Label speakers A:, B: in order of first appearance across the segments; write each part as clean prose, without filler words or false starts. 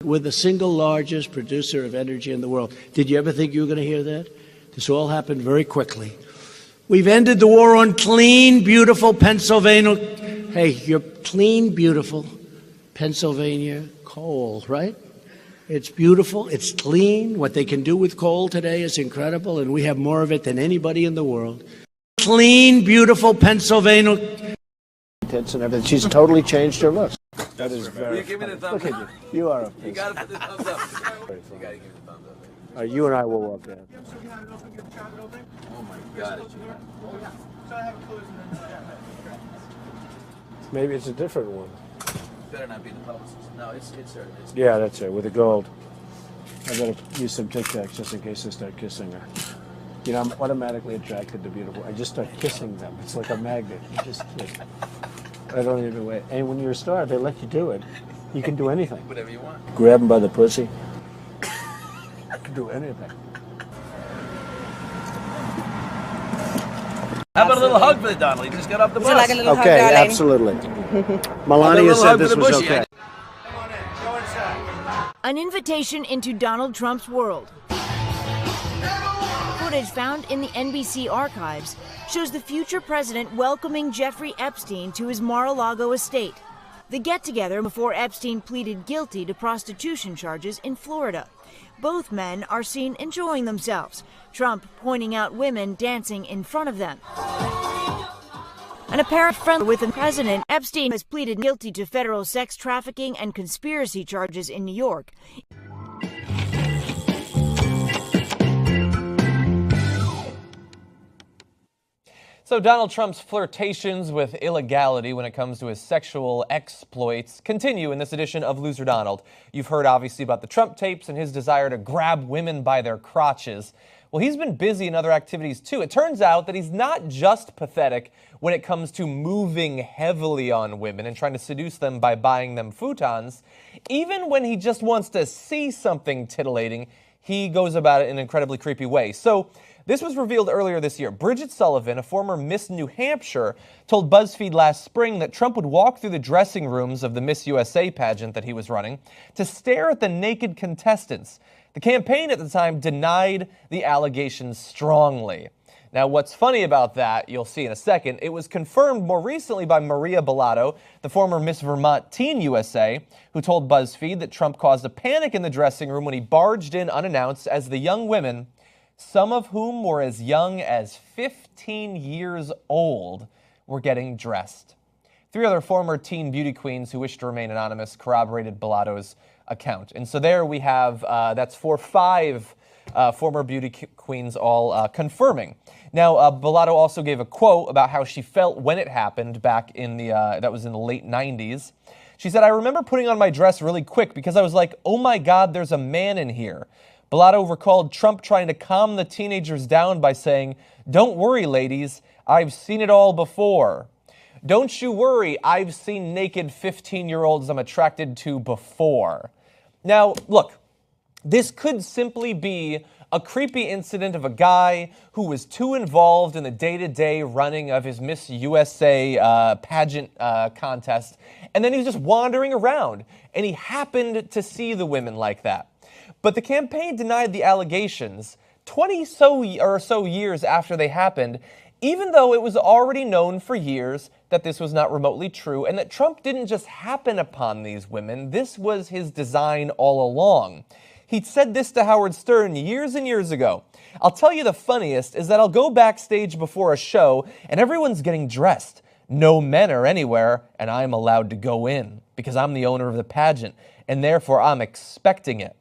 A: We're the single largest producer of energy in the world. Did you ever think you were going to hear that? This all happened very quickly. We've ended the war on clean, beautiful Pennsylvania. Hey, you're clean, beautiful Pennsylvania coal, right? It's beautiful. It's clean. What they can do with coal today is incredible, and we have more of it than anybody in the world. Clean, beautiful Pennsylvania. And everything. She's totally changed her looks. That is very.
B: You give me the thumbs
A: Look
B: up.
A: at you. You are a.
B: You gotta put the thumbs up. You gotta give me the thumbs up.
A: You and I will walk down.
B: Oh my God!
A: Maybe it's a different one.
B: Better not be the publicist. No, it's her.
A: Yeah, that's her with the gold. I better use some Tic Tacs just in case I start kissing her. You know, I'm automatically attracted to beautiful. I just start kissing them. It's like a magnet. You just kiss. I don't even wait. And when you're a star, they let you do it. You can do anything.
B: Whatever you want.
A: Grab them by the pussy. I can do anything.
B: How about a little hug for the Donald? He just got off the bus.
C: Like a little
A: Okay,
C: hug,
A: absolutely. Melania said this was okay.
D: An invitation into Donald Trump's world. Footage found in the NBC archives shows the future president welcoming Jeffrey Epstein to his Mar-a-Lago estate. The get-together before Epstein pleaded guilty to prostitution charges in Florida. Both men are seen enjoying themselves, Trump pointing out women dancing in front of them. An apparent friend with the president, Epstein has pleaded guilty to federal sex trafficking and conspiracy charges in New York.
E: So Donald Trump's flirtations with illegality when it comes to his sexual exploits continue in this edition of Loser Donald. You've heard obviously about the Trump tapes and his desire to grab women by their crotches. Well, he's been busy in other activities too. It turns out that he's not just pathetic when it comes to moving heavily on women and trying to seduce them by buying them futons. Even when he just wants to see something titillating, he goes about it in an incredibly creepy way. So this was revealed earlier this year. Bridget Sullivan, a former Miss New Hampshire, told BuzzFeed last spring that Trump would walk through the dressing rooms of the Miss USA pageant that he was running to stare at the naked contestants. The campaign at the time denied the allegations strongly. Now, what's funny about that, you'll see in a second, it was confirmed more recently by Maria Bellato, the former Miss Vermont Teen USA, who told BuzzFeed that Trump caused a panic in the dressing room when he barged in unannounced as the young women, some of whom were as young as 15 years old, were getting dressed. 3 other former teen beauty queens who wish to remain anonymous corroborated Bellato's account. And so there we have, that's 5 former beauty queens all confirming. Now, Bellato also gave a quote about how she felt when it happened back in the, that was in the late 90s. She said, "I remember putting on my dress really quick because I was like, oh my God, there's a man in here." Bellato recalled Trump trying to calm the teenagers down by saying, "Don't worry, ladies, I've seen it all before. Don't you worry, I've seen naked 15-year-olds I'm attracted to before." Now, look, this could simply be a creepy incident of a guy who was too involved in the day-to-day running of his Miss USA pageant contest, and then he was just wandering around, and he happened to see the women like that. But the campaign denied the allegations 20 or so years after they happened, even though it was already known for years that this was not remotely true and that Trump didn't just happen upon these women. This was his design all along. He'd said this to Howard Stern years and years ago. "I'll tell you the funniest is that I'll go backstage before a show and everyone's getting dressed. No men are anywhere and I'm allowed to go in because I'm the owner of the pageant and therefore I'm expecting it.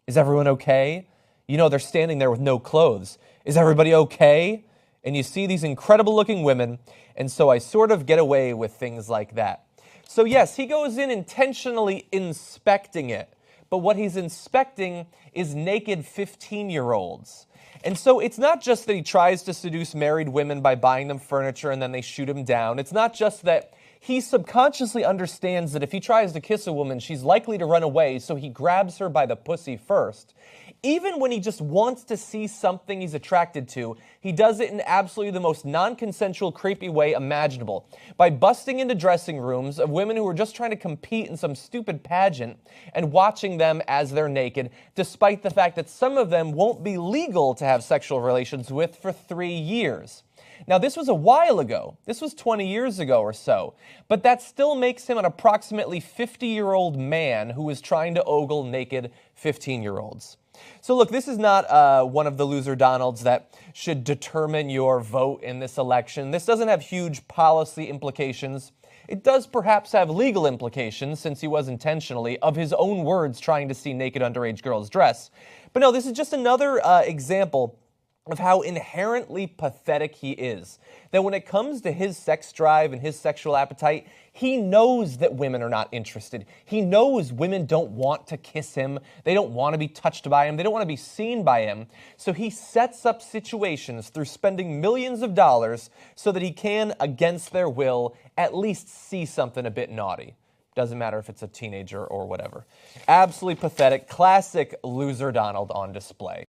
E: Is everyone okay? You know, they're standing there with no clothes. Is everybody okay? And you see these incredible looking women, and so I sort of get away with things like that." So yes, he goes in intentionally inspecting it, but what he's inspecting is naked 15-year-olds. And so it's not just that he tries to seduce married women by buying them furniture and then they shoot him down. It's not just that He subconsciously understands that if he tries to kiss a woman, she's likely to run away, so he grabs her by the pussy first. Even when he just wants to see something he's attracted to, he does it in absolutely the most non-consensual, creepy way imaginable. By busting into dressing rooms of women who are just trying to compete in some stupid pageant and watching them as they're naked, despite the fact that some of them won't be legal to have sexual relations with for 3 years. Now, this was a while ago. This was 20 years ago or so. But that still makes him an approximately 50-year-old man who is trying to ogle naked 15-year-olds. So look, this is not one of the loser Donalds that should determine your vote in this election. This doesn't have huge policy implications. It does perhaps have legal implications, since he was intentionally, of his own words, trying to see naked underage girls dress. But no, this is just another example of how inherently pathetic he is. That when it comes to his sex drive and his sexual appetite, he knows that women are not interested. He knows women don't want to kiss him. They don't want to be touched by him. They don't want to be seen by him. So he sets up situations through spending millions of dollars so that he can, against their will, at least see something a bit naughty. Doesn't matter if it's a teenager or whatever. Absolutely pathetic. Classic loser Donald on display.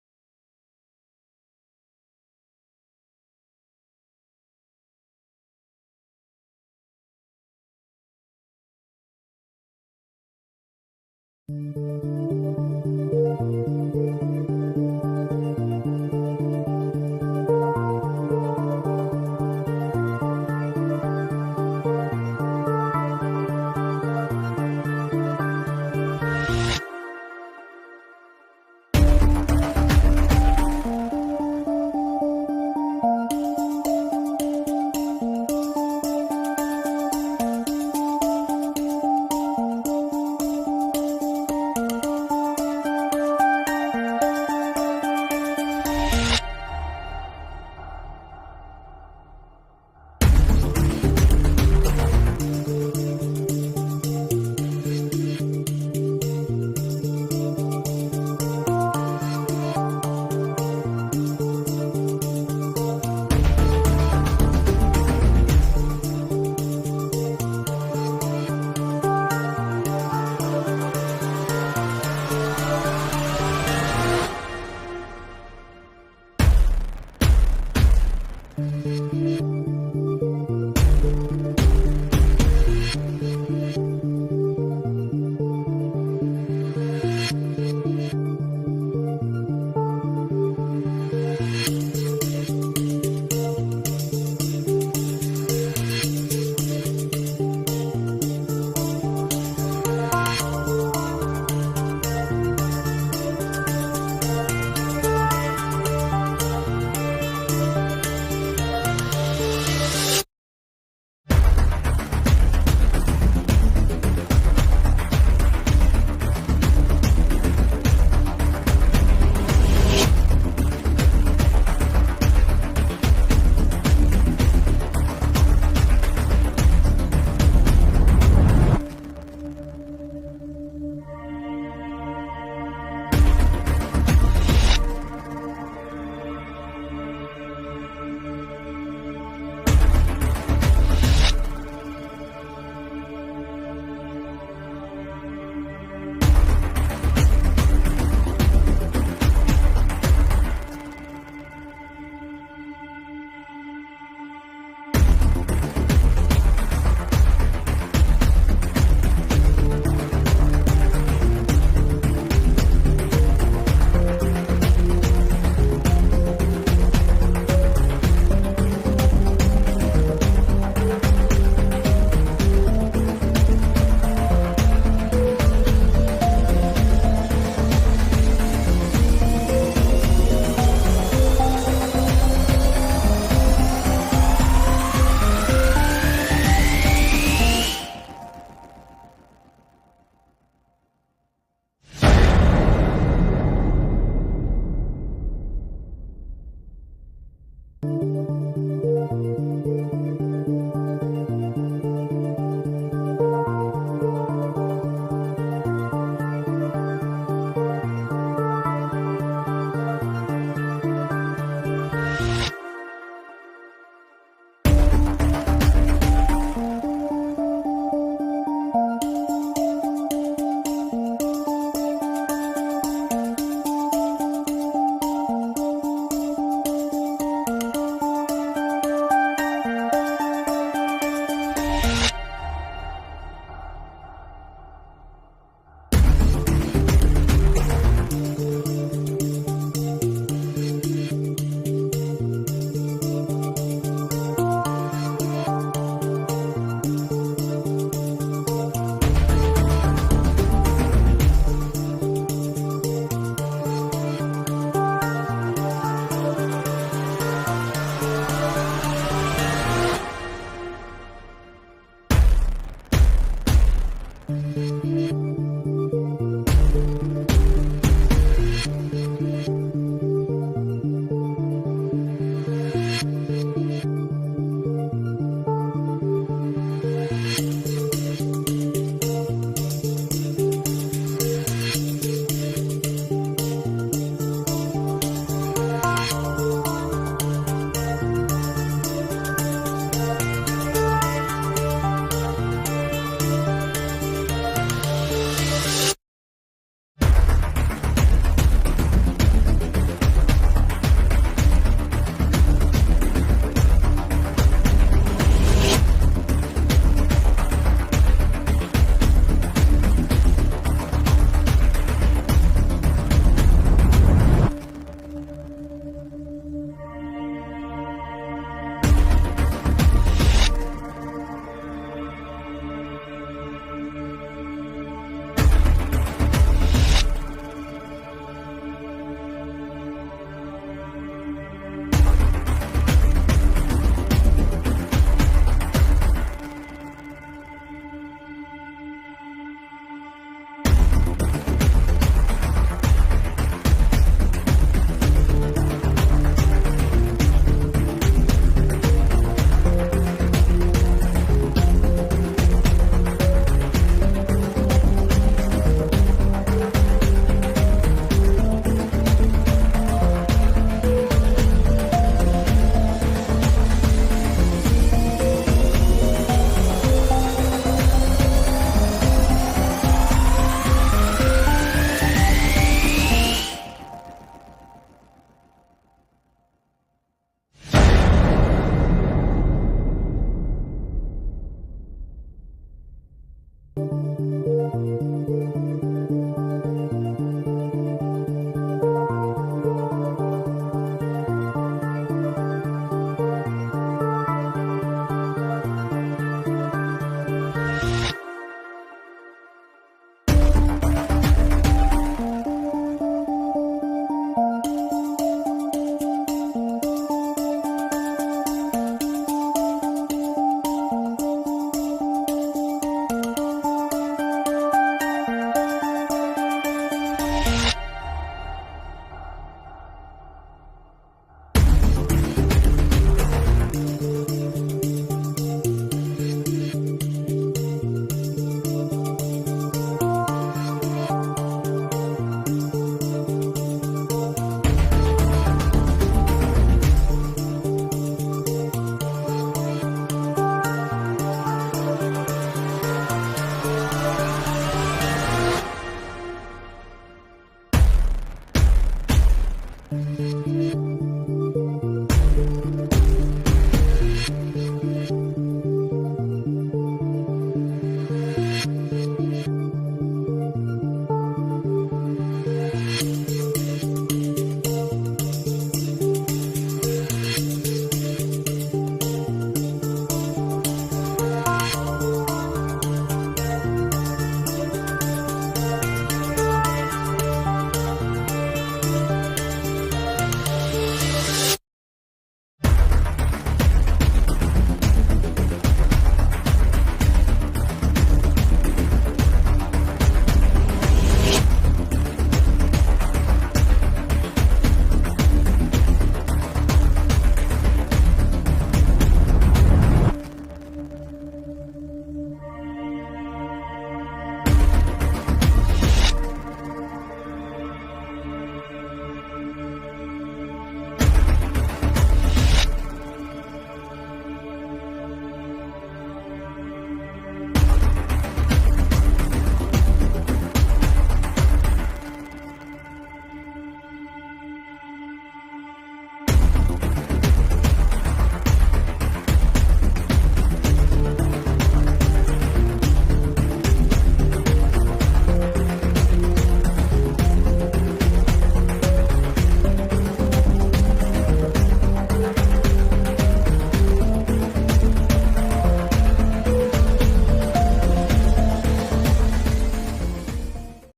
D: Epstein.